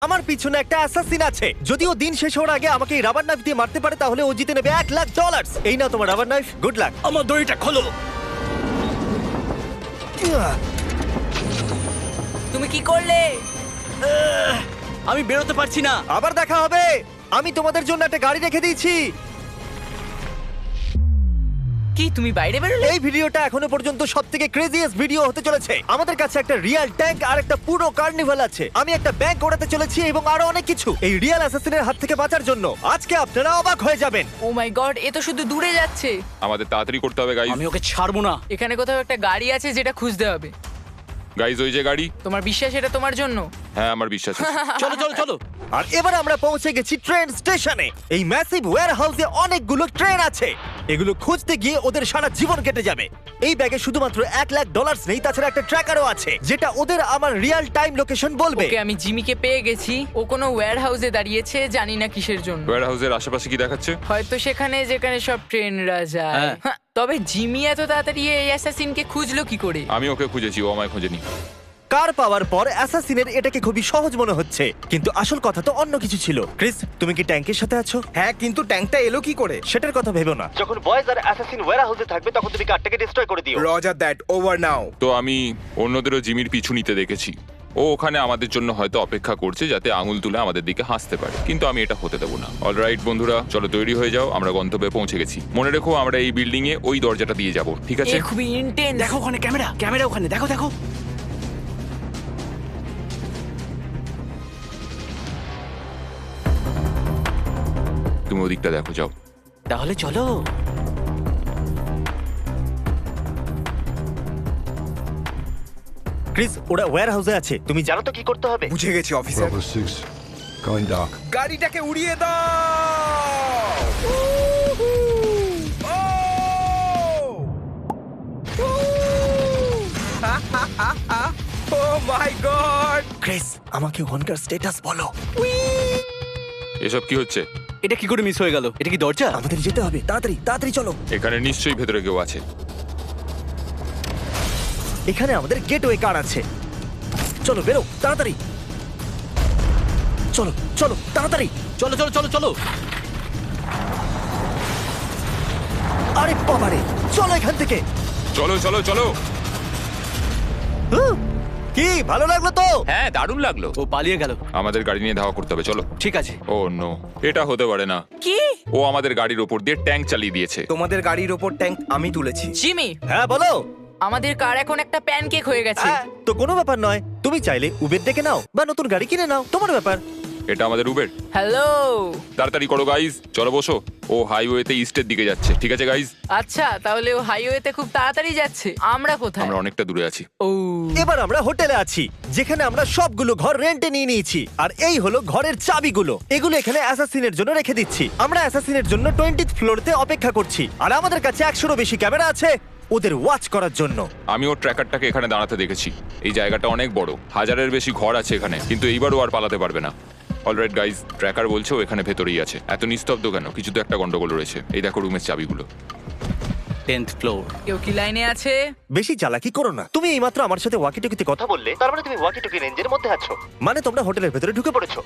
আমার পিছনে একটা অ্যাসাসিন আছে। যদিও দিন শেষ হওয়ার আগে আমাকে এই রাবার নাইফ দিয়ে মারতে পারে তাহলে ও জিতে নেবে $1,00,000। এই নাও তোমার রাবার নাইফ, গুড লাক। আমার দড়িটা খোলো। তুমি কি করলে? আমি বেরোতে পারছি না। আবার দেখা হবে। আমি তোমাদের জন্য একটা গাড়ি রেখে দিয়েছি। কি তুমি বাইরে বেরোলে? এই ভিডিওটা এখনো পর্যন্ত সবথেকে ক্রেজিয়েস্ট ভিডিও হতে চলেছে। আমাদের কাছে একটা রিয়েল ট্যাঙ্ক আর একটা পুরো কার্নিভাল আছে। আমি একটা ব্যাংক ওড়াতে চলেছি এবং আরো অনেক কিছু। এই রিয়েল অ্যাসাসিনের হাত থেকে বাঁচার জন্য আজকে আপনারা অবাক হয়ে যাবেন। ও মাই গড, এ তো শুধু দূরে যাচ্ছে। আমাদের তাড়াতাড়ি করতে হবে গাইজ। আমি ওকে ছাড়বো না। এখানে কোথাও একটা গাড়ি আছে যেটা খুঁজতে হবে। গাইজ ওই যে গাড়ি। তোমার বিশ্বাস এটা তোমার জন্য? হ্যাঁ আমার বিশ্বাস আছে। চলো চলো চলো। আর এবার আমরা পৌঁছে গেছি ট্রেন স্টেশনে। এই ম্যাসিভ ওয়্যারহাউসে অনেকগুলো ট্রেন আছে। এগুলো খুঁজতে গিয়ে ওদের সারা জীবন কেটে যাবে। এই ব্যাগে শুধুমাত্র $1,00,000 নেই, তাছাড়া একটা ট্র্যাকারও আছে যেটা ওদের আমার রিয়েল টাইম লোকেশন বলবে। ওকে, আমি জিমিকে পেয়ে গেছি। ও কোনো ওয়্যার হাউসে দাঁড়িয়েছে, জানি না কিসের জন্য। ওয়্যার হাউসের আশেপাশে কি দেখাচ্ছে? হয়তো সেখানে যেখানে সব ট্রেনরা যায়। হ্যাঁ। হ্যাঁ, তবে জিমি এত তাড়াতাড়ি এই অ্যাসাসিনকে খুঁজলো কি করে? আমি ওকে খুঁজেছি, ও আমায় খোঁজেনি। কার পাওয়ার পর অ্যাসাসিনের এটাকে খুবই সহজ মনে হচ্ছে, কিন্তু আসল কথা তো অন্য কিছু ছিল। ক্রিস, তুমি কি ট্যাঙ্কের সাথে আছো? হ্যাঁ, কিন্তু ট্যাঙ্কটা এলো কি করে? সেটার কথা ভেবো না। যখন বয়েজ আর অ্যাসাসিন ওয়্যারহাউসে থাকবে তখন তুমি কারটাকে ডিস্ট্রয় করে দিও। রজার দ্যাট, ওভার নাও। তো আমি অন্যদেরও জিমির পিছু নিতে দেখেছি। ও ওখানে আমাদের জন্য হয়তো অপেক্ষা করছে যাতে আঙুল তুলে আমাদের দিকে হাসতে পারে, কিন্তু আমি এটা হতে দেবো না। অলরাইট বন্ধুরা, চলো তৈরি হয়ে যাও, আমরা গন্তব্যে পৌঁছে গেছি। মনে রেখো আমরা এই বিল্ডিং এ ওই দরজাটা দিয়ে যাব, ঠিক আছে? এ খুবই ইন্টেন্স। দেখো ওখানে ক্যামেরা, ক্যামেরা ওখানে দেখো দেখো। তুমি ওদিকটা দেখো, যাও। তাহলে চলো। ক্রিস, ওরা ওয়্যারহাউসে আছে। তুমি জানো তো কি করতে হবে? বুঝে গেছি অফিসার। Bravo 6, going dark. গাড়িটাকে উড়িয়ে দাও। ও মাই গড! ক্রিস, আমাকে ওখানকার স্ট্যাটাস বলো। এসব কি হচ্ছে? এটা কি করে মিস হয়ে গেল? এটা কি দরজা? আমাদের যেতে হবে, তাড়াতাড়ি তাড়াতাড়ি চলো। এখানে নিশ্চয়ই ভেতরে কেউ আছে। এখানে আমাদের গেটওয়ে কার আছে। চলো বেরো তাড়াতাড়ি। চলো চলো তাড়াতাড়ি। চলো চলো চলো চলো। আরে বাবারে, চলো এখান থেকে। চলো চলো চলো। হুঁ, কি ভালো লাগলো তো? হ্যাঁ, দারুণ লাগলো। ও পালিয়ে গেল। আমাদের গাড়ি নিয়ে ধাওয়া করতে হবে, চলো। ঠিক আছে। ও নো, এটা হতে পারে না। কি? ও আমাদের গাড়ির ওপর দিয়ে ট্যাঙ্ক চালিয়ে দিয়েছে। তোমাদের গাড়ির ওপর ট্যাঙ্ক আমি তুলেছি। জিমি, হ্যাঁ বলো। আমাদের কার এখন একটা প্যানকেক হয়ে গেছে। হ্যাঁ, তো কোনো ব্যাপার নয়। তুমি চাইলে উবের ডেকে নাও বা নতুন গাড়ি কিনে নাও, তোমার ব্যাপার। এটা আমাদের উবের। হ্যালো। তাড়াতাড়ি করো গাইজ, চলো বসো। ও হাইওয়েতে ইস্টের দিকে যাচ্ছে, ঠিক আছে গাইজ? আচ্ছা, তাহলে ও হাইওয়েতে খুব তাড়াতাড়ি যাচ্ছে। আমরা কোথায়? আমরা অনেকটা দূরে আছি। ও, এবার আমরা হোটেলে আছি, যেখানে আমরা সবগুলো ঘর রেন্টে নিয়ে নিয়েছি। আর এই হলো ঘরের চাবিগুলো। এগুলো এখানে অ্যাসাসিনের জন্য রেখে দিচ্ছি। আমরা অ্যাসাসিনের জন্য 20th ফ্লোরতে অপেক্ষা করছি। আর আমাদের কাছে 100-রও বেশি ক্যামেরা আছে ওদের ওয়াচ করার জন্য। আমি ওর ট্র্যাকারটাকে এখানে দাঁড়াতে দেখেছি। এই জায়গাটা অনেক বড়, 1000-এর বেশি ঘর আছে এখানে, কিন্তু এইবারও আর পালাতে পারবে না। অলরাইট গাইজ, ট্র্যাকার বলছে ও এখানে ভেতরেই আছে। এত নিস্তব্ধ কেন? কিছু তো একটা গন্ডগোল রয়েছে। এই দেখো রুমের চাবিগুলো। 10th floor. কেউ কি লাইনে আছে? বেশি চালাকি করো না। তুমি এইমাত্র আমার সাথে ওয়াকিটকিতে কথা বললে, তার মানে তুমি ওয়াকিটকি রেঞ্জের মধ্যে আছো। মানে তোমরা হোটেলের ভেতরে ঢুকে পড়েছো।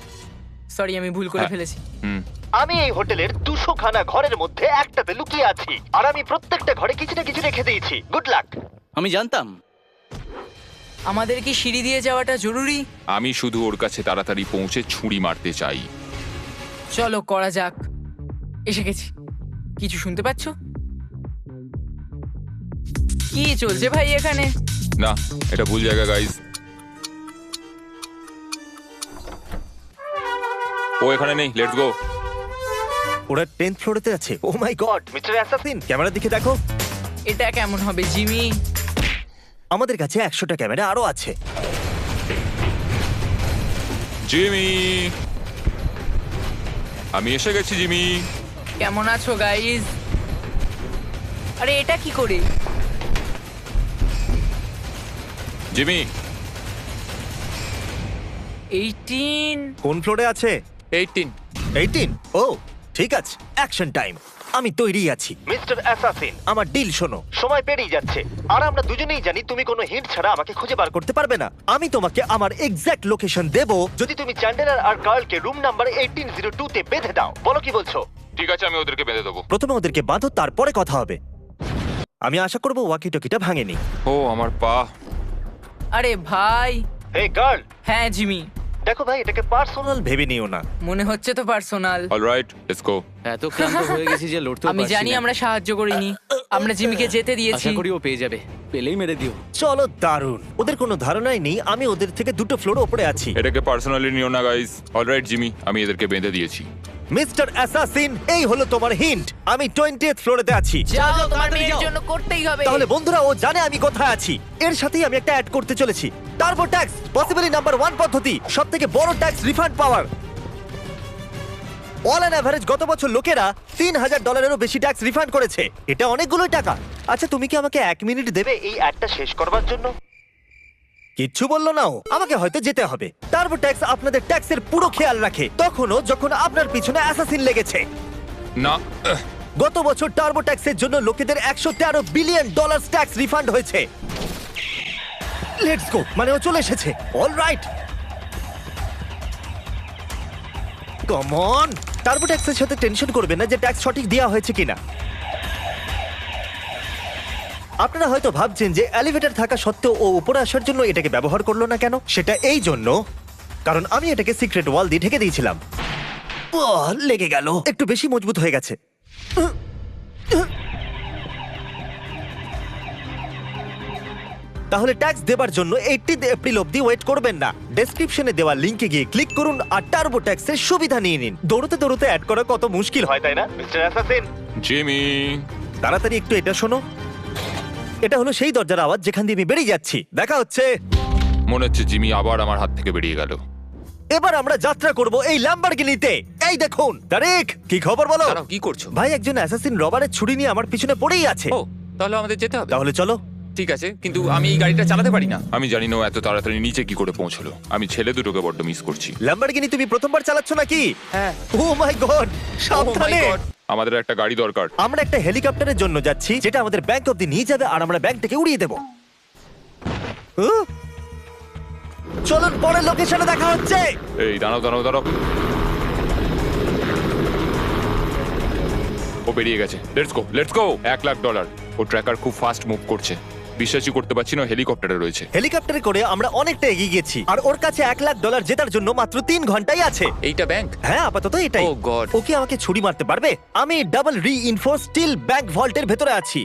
সরি, আমি ভুল করে হ্যাঁ। ফেলেছি। হুম। আমি এই হোটেলের 200খানা ঘরের মধ্যে একটাতে লুকিয়ে আছি। আর আমি প্রত্যেকটা ঘরে কিছু না কিছু রেখে দিয়েছি। Good luck. আমি জানতাম। আমাদের কি সিঁড়ি দিয়ে যাওয়াটা জরুরি? আমি শুধু ওর কাছে তাড়াতাড়ি পৌঁছে ছুরি মারতে চাই। চলো করা যাক। এসে গেছি। কিছু শুনতে পাচ্ছো? কি চলছে ভাই এখানে? না, এটা ভুল জায়গা গাইজ। ও এখানে নেই, লেটস গো। ওরা 10th ফ্লোরেতে আছে। ও মাই গড, মিস্টার অ্যাসাসিন, ক্যামেরার দিকে দেখো। এটা কেমন হবে জিমি? আমাদের কাছে 100টা ক্যামেরা আরো আছে। জিমি, আমি এসে গেছি জিমি। কেমন আছো গাইজ? আরে এটা কি করে? জিমি, 18। কোন ফ্লোরে আছে? 18। 18? ও, ঠিক আছে, অ্যাকশন টাইম। আমি তৈরি আছি মিস্টার অ্যাসাসিন। আমার ডিল শোনো, সময় পেরিয়ে যাচ্ছে আর আমরা দুজনেই জানি তুমি কোনো হিন্ট ছাড়া আমাকে খুঁজে বার করতে পারবে না। আমি তোমাকে আমার এক্সাক্ট লোকেশন দেব যদি তুমি চ্যান্ডেলার আর কার্লকে রুম নাম্বার 1802 তে বেঁধে দাও। বলো কি বলছো? ঠিক আছে, আমি ওদেরকে বেঁধে দেবো। প্রথমে ওদেরকে বাঁধো, তারপরে কথা হবে। আমি আশা করবো ওয়াকি টকিটা ভাঙেনি। ও আমার পা। আরে ভাই। হে গার্ল, হ্যাঁ জিমি, দেখো ভাই, এটাকে পার্সোনাল ভেবে নিও না। মনে হচ্ছে তো পার্সোনাল। Alright, let's go. এত ক্লান্ত হয়ে গেছি যে লড়তেও আমি পারছি জানি না। আমরা সাহায্য করিনি, আমরা জিমিকে যেতে দিয়েছি। আশা করি ও পেয়ে যাবে, পেলেই মেরে দিও। চলো, দারুণ। ওদের কোনো ধারণাই নেই আমি ওদের থেকে 2টো ফ্লোর উপরে আছি। এটাকে পার্সোনালি নিও না গাইস। অলরাইট জিমি, আমি এদেরকে বেঁধে দিয়েছি। মিস্টার অ্যাসাসিন, এই হলো তোমার হিন্ট। আমি 20th ফ্লোরেতে আছি। যাও, তোমার তাড়াতাড়ি মেয়ের যাও। জন্য করতেই হবে। তাহলে বন্ধুরা, ও জানে আমি কোথায় আছি। এর সাথেই আমি একটা অ্যাড করতে চলেছি, টার্বো ট্যাক্স, পসিবলি নাম্বার 1 পদ্ধতি, সবথেকে বড় tax refund power. All an average গত বছর লোকেরা $3000 বেশি ট্যাক্স রিফান্ড করেছে। এটা অনেকগুলো টাকা। আচ্ছা, তুমি কি আমাকে 1 মিনিট দেবে এই অ্যাডটা শেষ করবার জন্য? কিচ্ছু বললো না ও। আমাকে হয়তো যেতে হবে। টার্বো ট্যাক্স আপনাদের ট্যাক্সের পুরো খেয়াল রাখে, তখনও যখন আপনার পিছনে অ্যাসাসিন লেগেছে। না, গত বছর টার্বো ট্যাক্সের জন্য লোকেদের $113 বিলিয়ন ট্যাক্স রিফান্ড হয়েছে। লেটস গো, মানে ও চলে এসেছে। Alright, come on. টার্বো ট্যাক্সের সাথে টেনশন করবেন না যে ট্যাক্স সঠিক দেওয়া হয়েছে কিনা। আপনারা হয়তো ভাবছেন যে এলিভেটর থাকা সত্ত্বেও ও উপরে আসার জন্য এটাকে ব্যবহার করলো না কেন। সেটা এই জন্য কারণ আমি এটাকে সিক্রেট ওয়াল দিয়ে ঢেকে দিয়েছিলাম। লেগে গেল, একটু বেশি মজবুত হয়ে গেছে। তাহলে ট্যাক্স দেবার জন্য 18 এপ্রিল অবধি ওয়েট করবেন না। ডেসক্রিপশনে দেওয়া লিংকে গিয়ে ক্লিক করুন আর টার্বো ট্যাক্সের সুবিধা নিয়ে নিন। দৌড়তে দৌড়তে অ্যাড করা কত মুশকিল হয়, তাই না মিস্টার অ্যাসাসিন? জিমি। তাড়াতাড়ি একটু এটা শোনো। এটা হলো সেই দরজার আওয়াজ যেখান দিয়ে আমি বেরিয়ে যাচ্ছি। দেখা হচ্ছে। মনে হচ্ছে জিমি আবার আমার হাত থেকে বেরিয়ে গেল। এবার আমরা যাত্রা করব এই ল্যাম্বরগিনিতে। এই দেখুন, তারিক, কি খবর বলো? দাঁড়াও, কি করছো? ভাই, একজন অ্যাসাসিন রবারের ছুরি নিয়ে আমার পিছনে পড়েই আছে। ও, তাহলে আমাদের যেতে হবে। তাহলে চলো। ঠিক আছে, কিন্তু আমি এই গাড়িটা চালাতে পারি না। আমি জানি না ও এত তাড়াতাড়ি নিচে কি করে পৌঁছলো। আমি ছেলে দুটোকে বড্ড মিস করছি। ল্যাম্বরগিনি তুমি প্রথমবার চালাচ্ছ নাকি? হ্যাঁ। ও মাই গড, সাবধানে। God! আমাদের একটা গাড়ি দরকার। আমরা একটা হেলিকপ্টারের জন্য যাচ্ছি যেটা আমাদের ব্যাংক অব্দি নিয়ে যাবে আর আমরা ব্যাংকটাকে উড়িয়ে দেব। চলুন, পরের লোকেশনে দেখা হচ্ছে। এই দাঁড়াও দাঁড়াও দাঁড়াও। ও বেরিয়ে গেছে। Let's go, let's go. $1,00,000। ও ট্র্যাকার খুব ফাস্ট মুভ করছে। বিশ্বাসই করতে পারছি না হেলিকপ্টারে রয়েছে। হেলিকপ্টারে করে আমরা অনেকটা এগিয়ে গেছি আর ওর কাছে $1,00,000 জেতার জন্য মাত্র 3 ঘন্টাই আছে। এইটা ব্যাংক? হ্যাঁ, আপাতত এটাই। Oh God! ওকে আমাকে ছুরি মারতে পারবে? আমি ডাবল রিইনফোর্স স্টিল ব্যাংক ভল্টের ভেতরে আছি।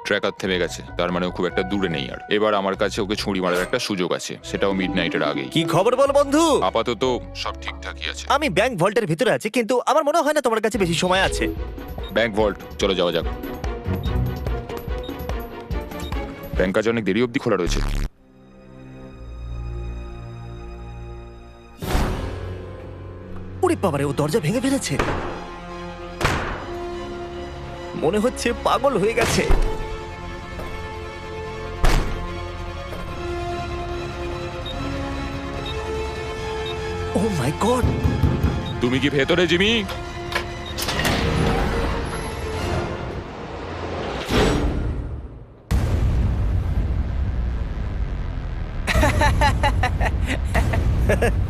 ট্র্যাকার থেমে গেছে, তার মানে ও খুব একটা দূরে নেই আর। এবার আমার কাছে ওকে ছুরি মারার একটা সুযোগ আছে, সেটাও মিডনাইটের আগেই। কি খবর বল বন্ধু? আপাতত সব ঠিকঠাকই আছে। আমি ব্যাংক ভল্টের ভিতরে আছি, কিন্তু আমার মনে হয় না তোমার কাছে বেশি সময় আছে। ব্যাংক ভল্ট, চলো যাওয়া যাক। ব্যাংক আজ অনেক দেরি অবধি খোলা রয়েছে। ওরে বাবারে, ও দরজা ভেঙে ফেলেছে। মনে হচ্ছে পাগল হয়ে গেছে। ও মাই গড! তুমি কি ভেতরে জিমি?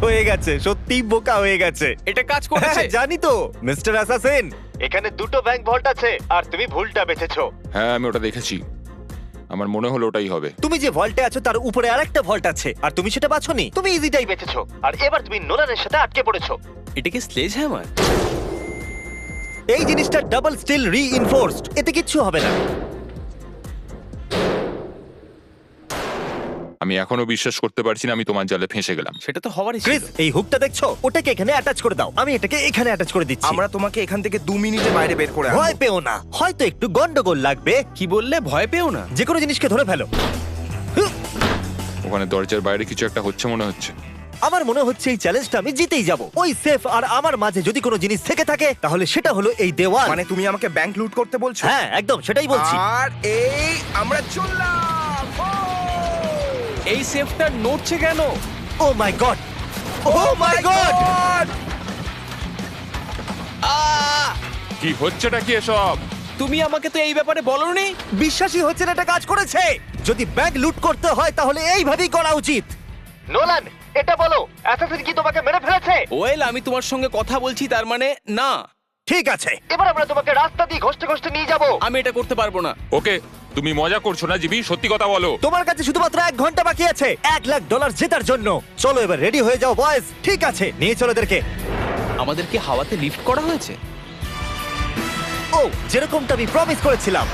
হয়ে গেছে, সত্যি বোকা হয়ে গেছে। এটা কাজ করেছে? হ্যাঁ, জানি তো মিস্টার অ্যাসাসিন। এখানে 2টো ব্যাংক ভল্ট আছে আর তুমি ভুলটা বেছেছো। হ্যাঁ, আমি ওটা দেখেছি। আমার মনে হলো ওটাই হবে। তুমি যে ভল্টে আছো তার উপরে আরেকটা ভল্ট আছে আর তুমি সেটা বাছোনি। তুমি ইজিটাই বেছেছো আর এবার তুমি নোলানের সাথে আটকে পড়েছো। এটা কি স্লেজ হ্যামার? এই জিনিসটা ডাবল স্টিল রিইনফোর্সড, এতে কিচ্ছু হবে না। আমি এখনো বিশ্বাস করতে পারছি না আমি তোমার জালে ফেঁসে গেলাম। সেটা তো হওয়ারই ছিল। ক্রিস, এই হুকটা দেখছো? ওটাকে এখানে অ্যাটাচ করে দাও। আমি এটাকে এখানে অ্যাটাচ করে দিচ্ছি। আমরা তোমাকে এখান থেকে 2 মিনিটে বাইরে বের করে আনবো। ভয় পেও না, হয়তো একটু গন্ডগোল লাগবে। কি বললে? ভয় পেও না? যে কোনো জিনিসকে ধরে ফেলো। ওখানে দরজার বাইরে কিছু একটা হচ্ছে মনে হচ্ছে। আমার মনে হচ্ছে এই চ্যালেঞ্জটা আমি জিতেই যাব। ওই সেফ আর আমার মাঝে যদি কোনো জিনিস থেকে থাকে তাহলে সেটা হলো এই দেওয়াল। মানে তুমি আমাকে ব্যাংক লুট করতে বলছো? হ্যাঁ, একদম সেটাই বলছি। আর এই আমরা চললাম। এই সেফটা নড়ছে কেন? ও মাই গড! ও মাই গড! কি হচ্ছেটা কি এসব? তুমি আমাকে তো এই ব্যাপারে বলনি। বিশ্বাসই হচ্ছে না এটা কাজ করেছে। যদি ব্যাংক লুট করতে হয় তাহলে এইভাবেই করা উচিত। নোলান, এটা বলো, অ্যাসাসিন কি তোমাকে মেরে ফেলেছে? ওয়েল, আমি তোমার সঙ্গে কথা বলছি, তার মানে না। ঠিক আছে, এবার আমরা তোমাকে রাস্তা দিয়ে ঘষতে ঘষতে নিয়ে যাব। আমি এটা করতে পারবো না। ওকে, তুমি মজা করছো না জিমি, সত্যি কথা বলো। তোমার কাছে শুধুমাত্র 1 ঘন্টা বাকি আছে $1,00,000 জেতার জন্য। চলো এবার রেডি হয়ে যাও বয়েজ। ঠিক আছে, নিয়ে চলো এদেরকে। আমাদের কি হাওয়াতে লিফট করা হয়েছে? ও, যেরকমটা আমি প্রমিস করেছিলাম।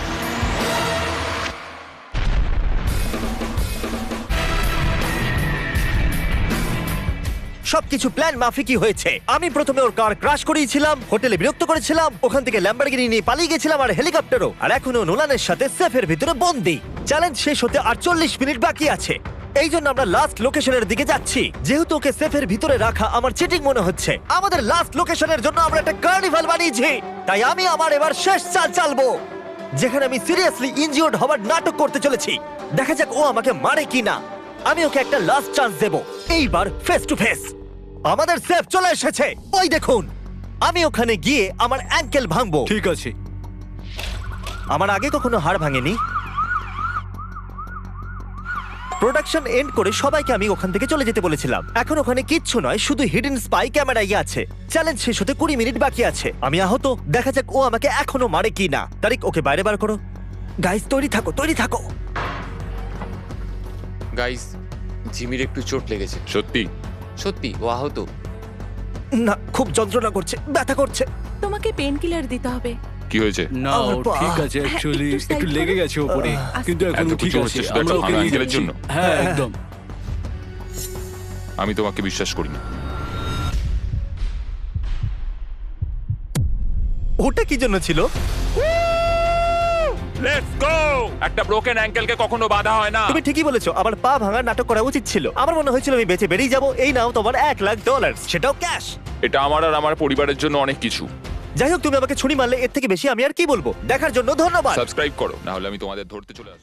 সবকিছু প্ল্যান মাফিকই হয়েছে। আমি প্রথমে ওর কার ক্রাশ করিয়েছিলাম, হোটেলে বিরক্ত করেছিলাম, ওখান থেকে ল্যাম্বরগিনি নিয়ে পালিয়ে গেছিলাম আর হেলিকপ্টারও, আর এখনো নোলানের সাথে সেফের ভিতরে বন্দি। চ্যালেঞ্জ শেষ হতে আর 40 মিনিট বাকি আছে। এই জন্য আমরা লাস্ট লোকেশনের দিকে যাচ্ছি। যেহেতু ওকে সেফের ভিতরে রাখা আমার চিটিং মনে হচ্ছে, আমাদের লাস্ট লোকেশনের জন্য আমরা একটা কার্নিভাল বানিয়েছি। তাই আমি আমার এবার শেষ চাল চালবো, যেখানে আমি সিরিয়াসলি ইনজিওর্ড হওয়ার নাটক করতে চলেছি। দেখা যাক ও আমাকে মারে কিনা। আমি ওকে একটা লাস্ট চান্স দেব, এইবার ফেস টু ফেস। আমাদের সেফ চলে এসেছে, ওই দেখুন। আমি ওখানে গিয়ে আমার অ্যাঙ্কেল ভাঙবো। ঠিক আছে। আমার আগে কখনো হাড় ভাঙেনি। প্রোডাকশন এন্ড করে সবাইকে আমি ওখান থেকে চলে যেতে বলেছিলাম। এখন ওখানে কিচ্ছু নয়, শুধু হিডেন স্পাই ক্যামেরাই আছে। চ্যালেঞ্জ শেষ হতে 20 মিনিট বাকি আছে। আমি আহত, দেখা যাক ও আমাকে এখনো মারে কি না। তারিক, ওকে বাইরে বার করো। গাইস, তৈরি থাকো, তৈরি থাকো। গাইস, জিমির একটু চোট লেগেছে। সত্যি? সত্যি ও আহত। না, খুব যন্ত্রণা করছে, ব্যথা করছে। তোমাকে পেন কিলার দিতে হবে। কি হয়েছে? না, আমার ও পা। ঠিক আছে অ্যাকচুয়ালি একটু side একটু লেগে করো। গেছে ওপরে, কিন্তু এখন এত ঠিক কিছু আছে। হচ্ছে শুধু আমরা একটা ওকে ভাঙা নিয়ে আঙ্কেলের যাচ্ছি। জন্য? হ্যাঁ, একদম। আমি তোমাকে বিশ্বাস করি না। ওটা কি জন্য ছিল? Let's go! একটা ব্রোকেন অ্যাঙ্কেলকে কখনো বাধা হয় না। তুমি ঠিকই বলেছো, আমার পা ভাঙার নাটক করা উচিত ছিল। আমার মনে হয়েছিল আমি বেঁচে বেরিয়ে যাবো। এই নাও তোমার $1,00,000, সেটাও ক্যাশ। এটা আমার আর আমার পরিবারের জন্য অনেক কিছু। যাই হোক, তুমি আমাকে ছুরি মারলে, এর থেকে বেশি আমি আর কি বলবো। দেখার জন্য ধন্যবাদ। সাবস্ক্রাইব করো, না হলে আমি তোমাদের ধরতে চলে আসবো।